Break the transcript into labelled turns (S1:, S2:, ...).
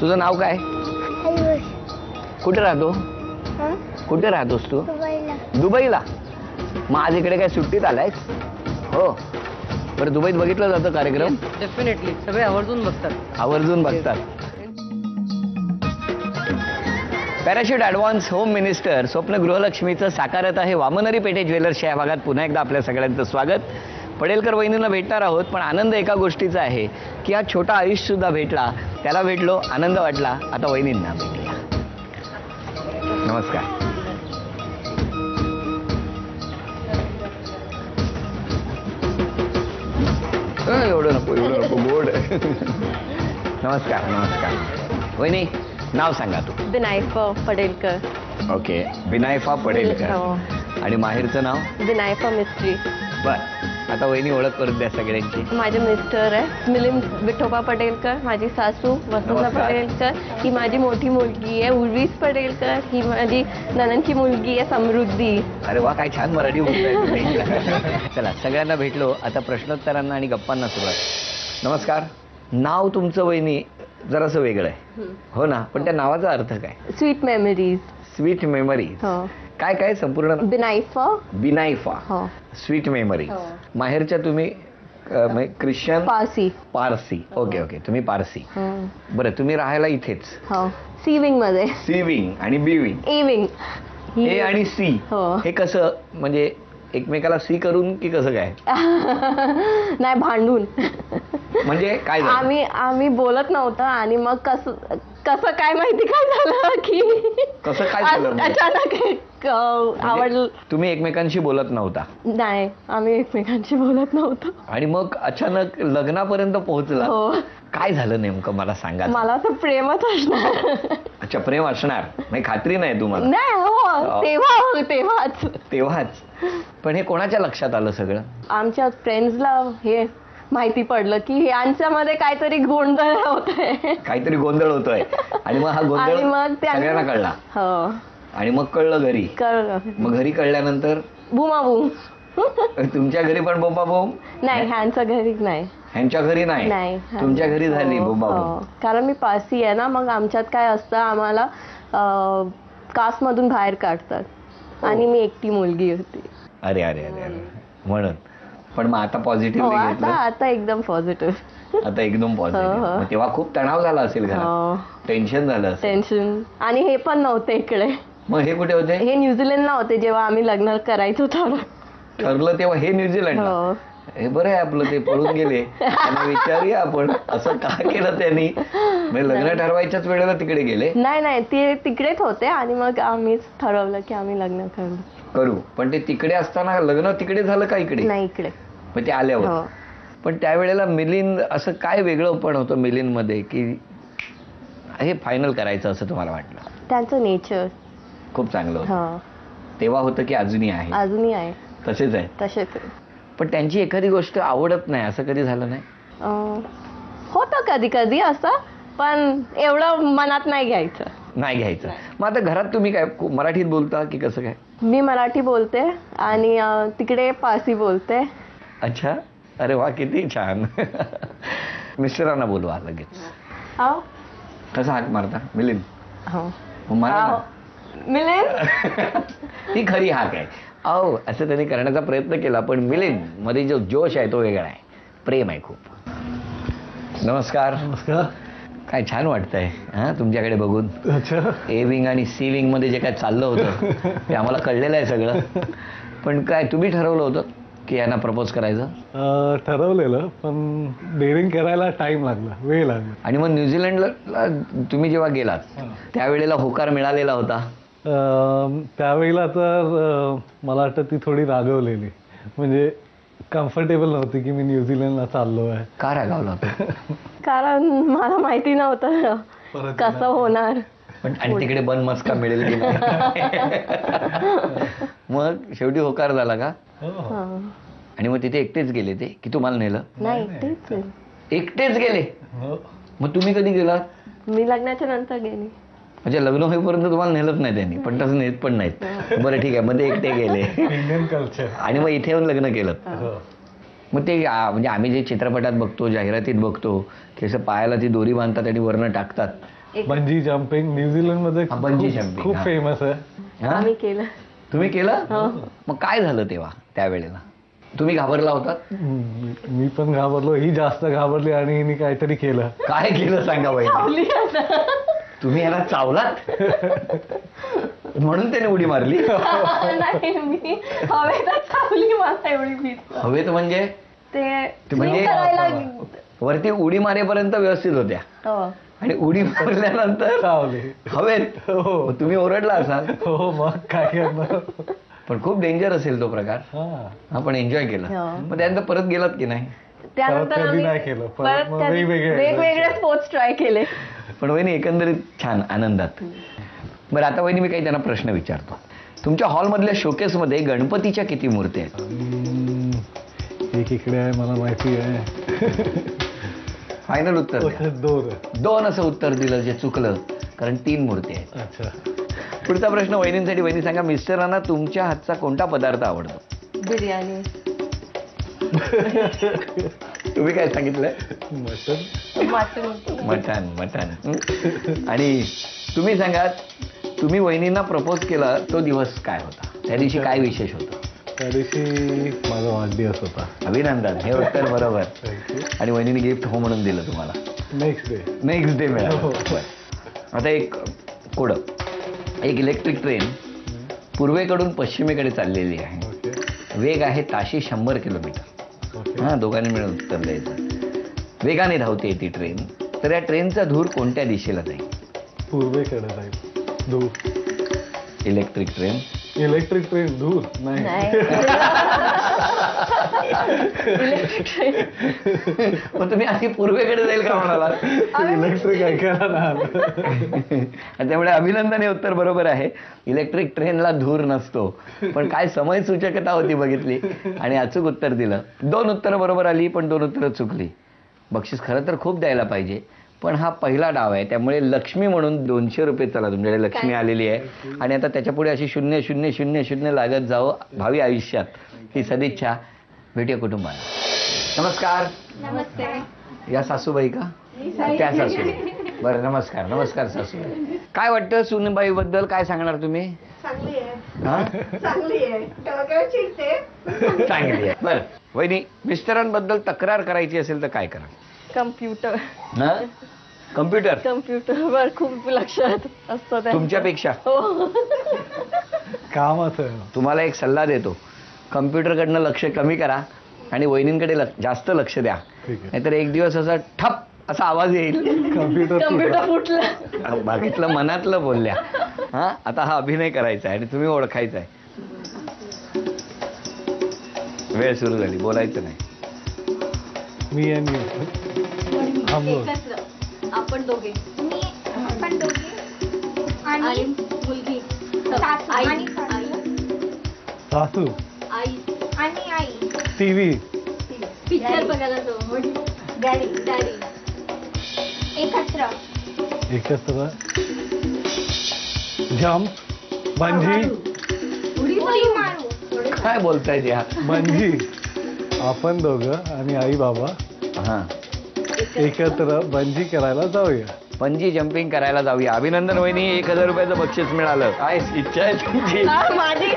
S1: तुझं नाव काय? कुठे राहतो? कुठे राहतोस तू? दुबईला. मग आज इकडे काय सुट्टीत आलायस? हो. बरं, दुबईत बघितलं जातं कार्यक्रम?
S2: डेफिनेटली सगळे आवर्जून बघतात.
S1: आवर्जून बघतात. पॅराशूट ॲडव्हान्स होम मिनिस्टर स्वप्न गृहलक्ष्मीचं साकारत आहे वामनरी पेठे ज्वेलर्सच्या या भागात पुन्हा एकदा आपल्या सगळ्यांचं स्वागत. पडेलकर वहिनींना भेटणार आहोत, पण आनंद एका गोष्टीचा आहे की हा छोटा आयुषसुद्धा भेटला, त्याला भेटलो, आनंद वाटला. आता वहिनींना भेटूया. नमस्कार. एवढं नको गोड. नमस्कार. नमस्कार वहिनी, नाव सांगा तू?
S3: विनायफा पडेलकर.
S1: ओके, विनायफा पडेलकर. आणि माहेरचं नाव?
S3: विनायफा मिस्त्री.
S1: बर, आता वहिनी ओळख करून द्या सगळ्यांची.
S3: माझे मिस्टर आहे मिलिंद विठोबा पडेलकर, माझी सासू वसुधा पडेलकर, ही माझी मोठी मुलगी आहे उर्वीस पडेलकर, ही माझी ननंदची मुलगी आहे समृद्धी.
S1: अरे वा, काय छान मराठी बोलताय तुम्ही. चला, सगळ्यांना भेटलो, आता प्रश्नोत्तरांना आणि गप्पांना सुरुवात. नमस्कार. नाव तुमचं वहिनी जरासं वेगळं आहे, हो ना? पण त्या नावाचा अर्थ काय?
S3: Sweet memories.
S1: Sweet memories. काय काय संपूर्ण?
S3: विनायफा.
S1: विनायफा. Sweet memory. माहेरच्या तुम्ही Christian?
S3: Parsi.
S1: Parsi. Okay okay, तुम्ही पारसी. बरं, तुम्ही राहायला इथेच?
S3: सी विंग मध्ये.
S1: सी विंग आणि बी विंग.
S3: A wing.
S1: ए आणि सी. हे कसं, म्हणजे एकमेकाला सी करून की कसं काय?
S3: नाही, भांडून.
S1: म्हणजे काय झालं?
S3: आम्ही बोलत नव्हतं आणि मग कसं काय माहिती काय झालं की
S1: कसं काय झालं?
S3: अचानक आवडलं.
S1: तुम्ही एकमेकांशी बोलत नव्हता?
S3: नाही, आम्ही एकमेकांशी बोलत नव्हतो.
S1: आणि मग अचानक लग्नापर्यंत पोहोचला. काय झालं नेमकं मला सांगा.
S3: मला तर प्रेमच असणार.
S1: अच्छा, प्रेम असणार, नाही खात्री नाही तुम्हाला?
S3: नाही, हो, तेव्हाच.
S1: पण हे कोणाच्या लक्षात आलं सगळं?
S3: आमच्या फ्रेंड्सला हे माहिती पडलं की यांच्यामध्ये काहीतरी गोंधळ होतोय.
S1: काहीतरी गोंधळ होतोय. आणि मग हा गोंधळ सगळ्यांना कळला.
S3: हो.
S1: आणि मग कळलं घरी?
S3: कळलं.
S1: मग घरी कळल्यानंतर?
S3: बुमाबूम.
S1: तुमच्या घरी पण बोंबाबोंब?
S3: नाही, ह्यांच्या घरी नाही.
S1: ह्यांच्या घरी नाही, तुमच्या घरी झाली बोंबाबोंब?
S3: कारण मी पारसी आहे ना, मग आमच्यात काय असतं, आम्हाला कास्ट मधून बाहेर काढतात आणि मी एकटी मुलगी होती.
S1: अरे अरे अरे अरे, म्हणून. पण मग आता पॉझिटिव्ह घेतलं?
S3: आता एकदम पॉझिटिव्ह.
S1: आता एकदम पॉझिटिव्ह. तेव्हा खूप तणाव झाला असेल घरात, टेन्शन झालं?
S3: टेन्शन. आणि हे पण नव्हते इकडे.
S1: मग हे कुठे होते?
S3: हे न्यूझीलंडला होते जेव्हा आम्ही लग्न करायचो
S1: ठरलं तेव्हा. हे न्यूझीलंडला? हे बरं आहे आपलं, ते पळून गेले. त्यांना विचारूया आपण, असं का केलं त्यांनी? म्हणजे लग्न ठरवायच्याच वेळेला तिकडे गेले?
S3: नाही, ते तिकडेच होते आणि मग आम्हीच ठरवलं की आम्ही लग्न करू.
S1: पण ते तिकडे असताना लग्न तिकडे झालं का इकडे?
S3: नाही, इकडे.
S1: मग ते आल्यावर. पण त्यावेळेला मिलिंद, असं काय वेगळं पण होतं मिलिंद मध्ये की हे फायनल करायचं असं तुम्हाला वाटलं?
S3: त्यांचं नेचर
S1: खूप चांगलं होतं. तेव्हा होतं की अजूनही आहे?
S3: अजूनही आहे.
S1: तसेच आहे?
S3: तसेच.
S1: पण त्यांची एखादी गोष्ट आवडत नाही असं कधी झालं नाही?
S3: होतं कधी कधी असं, पण एवढं मनात नाही घ्यायचं.
S1: मग आता घरात तुम्ही काय मराठीत बोलता की कसं काय?
S3: मी मराठी बोलते आणि तिकडे पारसी बोलते.
S1: अच्छा, अरे वा, किती छान. मिस्टरांना बोलवा लगेच. कसं हाक मारता? मिलिंद.
S3: मिलिंद.
S1: ती खरी हाक आहे. असं त्यांनी करण्याचा प्रयत्न केला, पण मिलिंद मध्ये जो जोश आहे तो वेगळा आहे, प्रेम आहे खूप. नमस्कार.
S4: नमस्कार.
S1: काय छान वाटतंय तुमच्याकडे बघून. ए विंग आणि सी विंग मध्ये जे काय चाललं होतं ते आम्हाला कळलेलं आहे सगळं. पण काय तुम्ही ठरवलं होतं की यांना प्रपोज करायचं?
S4: ठरवलेलं, पण डेअरिंग करायला टाइम लागला, वेळ लागला.
S1: आणि मग न्यूझीलंडला तुम्ही जेव्हा गेलात त्यावेळेला होकार मिळालेला होता?
S4: त्यावेळेला तर मला वाटतं ती थोडी रागवलेली, म्हणजे कम्फर्टेबल नव्हती की मी न्यूझीलंडला चाललो आहे.
S1: का रागावला होता?
S3: कारण मला माहिती नव्हतं कसं होणार.
S1: पण आणि तिकडे बनमस्का मिळेल की नाही. मग शेवटी होकार झाला का? आणि मग तिथे एकटेच गेले ते की तुम्हाला नेलं?
S3: नाही,
S1: एकटेच गेले. मग तुम्ही कधी गेलात?
S3: मी लग्नाच्या नंतर गेली.
S1: म्हणजे लग्न होईपर्यंत तुम्हाला नेलंच नाही त्यांनी? पण तसं नेत पण नाहीत. बरं, ठीक आहे, मग ते एकटे गेले.
S4: Indian culture.
S1: आणि मग इथे येऊन लग्न केलं? मग ते म्हणजे आम्ही जे चित्रपटात बघतो, जाहिरातीत बघतो की असं पायाला ती दोरी बांधतात आणि वरनं टाकतात,
S4: बंजी जम्पिंग न्यूझीलंडमध्ये
S1: हा, bungee jumping,
S4: खूप
S1: हा.
S4: फेमस आहे.
S1: हा?
S3: आम्ही केलं.
S1: तुम्ही केलं
S3: हो.
S1: मग काय झालं तेव्हा त्यावेळेला तुम्ही घाबरला होतात
S4: मी पण घाबरलो, ही जास्त घाबरली आणि हिने काहीतरी केलं.
S1: काय केलं सांगा बाई
S3: चावली आता.
S1: तुम्ही याला चावलात म्हणून त्याने उडी मारली
S3: नाही मी हवेत चावली मला एवढी भीती.
S1: हवेत म्हणजे
S3: ते
S1: ते म्हणजे-
S3: swim करायला
S1: वरती उडी मारेपर्यंत व्यवस्थित होत्या
S3: हो.
S1: आणि उडी मारल्यानंतर
S4: चावली.
S1: हवेत
S4: हो
S1: मग तुम्ही ओरडला असाल
S4: हो, मग काय करणार.
S1: पण खूप डेंजर असेल तो प्रकार
S4: हा,
S1: आपण एन्जॉय केला
S3: हो.
S1: मग त्यानंतर परत गेलात की नाही
S3: त्यानंतर
S4: कधी
S3: आम्ही
S4: नाही केलं. परत
S3: परत
S4: मग
S3: कधी वेगवेगळे स्पोर्ट्स ट्राय केले.
S1: पण वहिनी एकंदरीत छान आनंदात. बरं आता वहिनी मी काही त्यांना प्रश्न विचारतो. तुमच्या हॉलमधल्या शोकेसमध्ये गणपतीच्या किती मूर्ती आहेत
S4: एक इकडे आहे, मला माहिती आहे.
S1: फायनल उत्तर द्या.
S4: दोन.
S1: 2 असं उत्तर दिलं जे चुकलं कारण 3 मूर्ती आहेत.
S4: अच्छा.
S1: पुढचा प्रश्न वहिनींसाठी. वहिनी सांगा मिस्टरांना तुमच्या हातचा कोणता पदार्थ आवडतो
S3: बिर्याणी.
S1: तुम्ही काय सांगितलंय
S4: मटन.
S3: मटण.
S1: मटण. आणि तुम्ही सांगा तुम्ही वहिनींना प्रपोज केला तो दिवस काय होता त्या दिवशी काय विशेष होतं
S4: त्या दिवशी माझा वाढदिवस होता.
S1: अभिनंदन हे उत्तर बरोबर
S4: थँक्यू.
S1: आणि वहिनीने गिफ्ट हो म्हणून दिलं तुम्हाला
S4: नेक्स्ट डे.
S1: नेक्स्ट डे मिळालं
S4: हो.
S1: बरं. आता एक कोडं एक इलेक्ट्रिक ट्रेन पूर्वेकडून पश्चिमेकडे चाललेली आहे.
S4: ओके
S1: वेग आहे ताशी 100 किलोमीटर.
S4: ओके.
S1: हां दोघांनी मिळून उत्तर द्यायचं. वेगाने धावते ती ट्रेन तर या ट्रेनचा धूर कोणत्या दिशेला जाईल
S4: पूर्वेकडे जाईल. दूर.
S1: इलेक्ट्रिक ट्रेन
S4: इलेक्ट्रिक ट्रेन दूर नाही.
S3: Electric train.
S1: मग तुम्ही अशी पूर्वेकडे जाईल का म्हणाला
S4: इलेक्ट्रिक ऐकायला ना.
S1: त्यामुळे अभिनंदन हे उत्तर बरोबर आहे. इलेक्ट्रिक ट्रेनला धूर नसतो पण काय समय सूचकता होती बघितली आणि अचूक उत्तर दिलं. 2 उत्तरं बरोबर आली पण 2 उत्तरं चुकली. बक्षीस खरं तर खूप द्यायला पाहिजे पण हा पहिला डाव आहे त्यामुळे लक्ष्मी म्हणून 200 रुपये चला तुमच्याकडे लक्ष्मी आलेली आहे आणि आता त्याच्यापुढे अशी 0-0-0-0 लागत जावं भावी आयुष्यात ही सदिच्छा. भेटूया कुटुंबाला. नमस्कार.
S3: नमस्ते.
S1: या सासूबाई का त्या सासूबाई. बरं नमस्कार. नमस्कार सासूबाई. काय वाटतं सुनबाई बद्दल काय सांगणार तुम्ही
S5: चांगली आहे.
S1: हा
S5: चांगली आहे. डोक्याची ते.
S1: चांगली आहे. बरं वहिनी मिस्टरांबद्दल तक्रार करायची असेल तर काय करा
S3: कम्प्युटर.
S1: ना कम्प्युटर
S3: कम्प्युटरवर खूप लक्ष असतं त्यांचं.
S1: तुमच्यापेक्षा
S3: हो.
S4: कामच आहे.
S1: तुम्हाला एक सल्ला देतो कम्प्युटरकडनं लक्ष कमी करा आणि वहिनींकडे जास्त लक्ष द्या
S4: ठीक आहे.
S1: नाहीतर एक दिवस असा ठप असा आवाज येईल
S3: कम्प्युटर फुटला.
S1: बाकीतलं मनातलं बोलल्या. हा आता हा अभिनय करायचा आहे आणि तुम्ही ओळखायचा आहे. वेळ सुरू झाली बोलायचं नाही.
S4: मी आणि थांबलो.
S3: आपण दोघे
S5: मी आपण दोघी आणि
S3: मुलगी
S5: सासू
S3: आई.
S5: आणि सासू
S4: सासू.
S3: आई
S5: आणि आई.
S4: टीव्ही.
S3: पिक्चर बघायला जाऊ.
S5: डॅडी.
S3: डॅडी.
S5: एकत्र.
S4: एकत्र. जम्प. बंजी.
S5: उडी मारू.
S1: काय बोलताय या
S4: बंजी. आपण दोघं आणि आई बाबा
S1: हा
S4: एकत्र बंजी करायला जाऊया.
S1: पंजी जम्पिंग करायला जाऊया. अभिनंदन वहिनी 1000 रुपयाचं बक्षीस मिळालं. काय इच्छा आहे तुमची
S3: माझी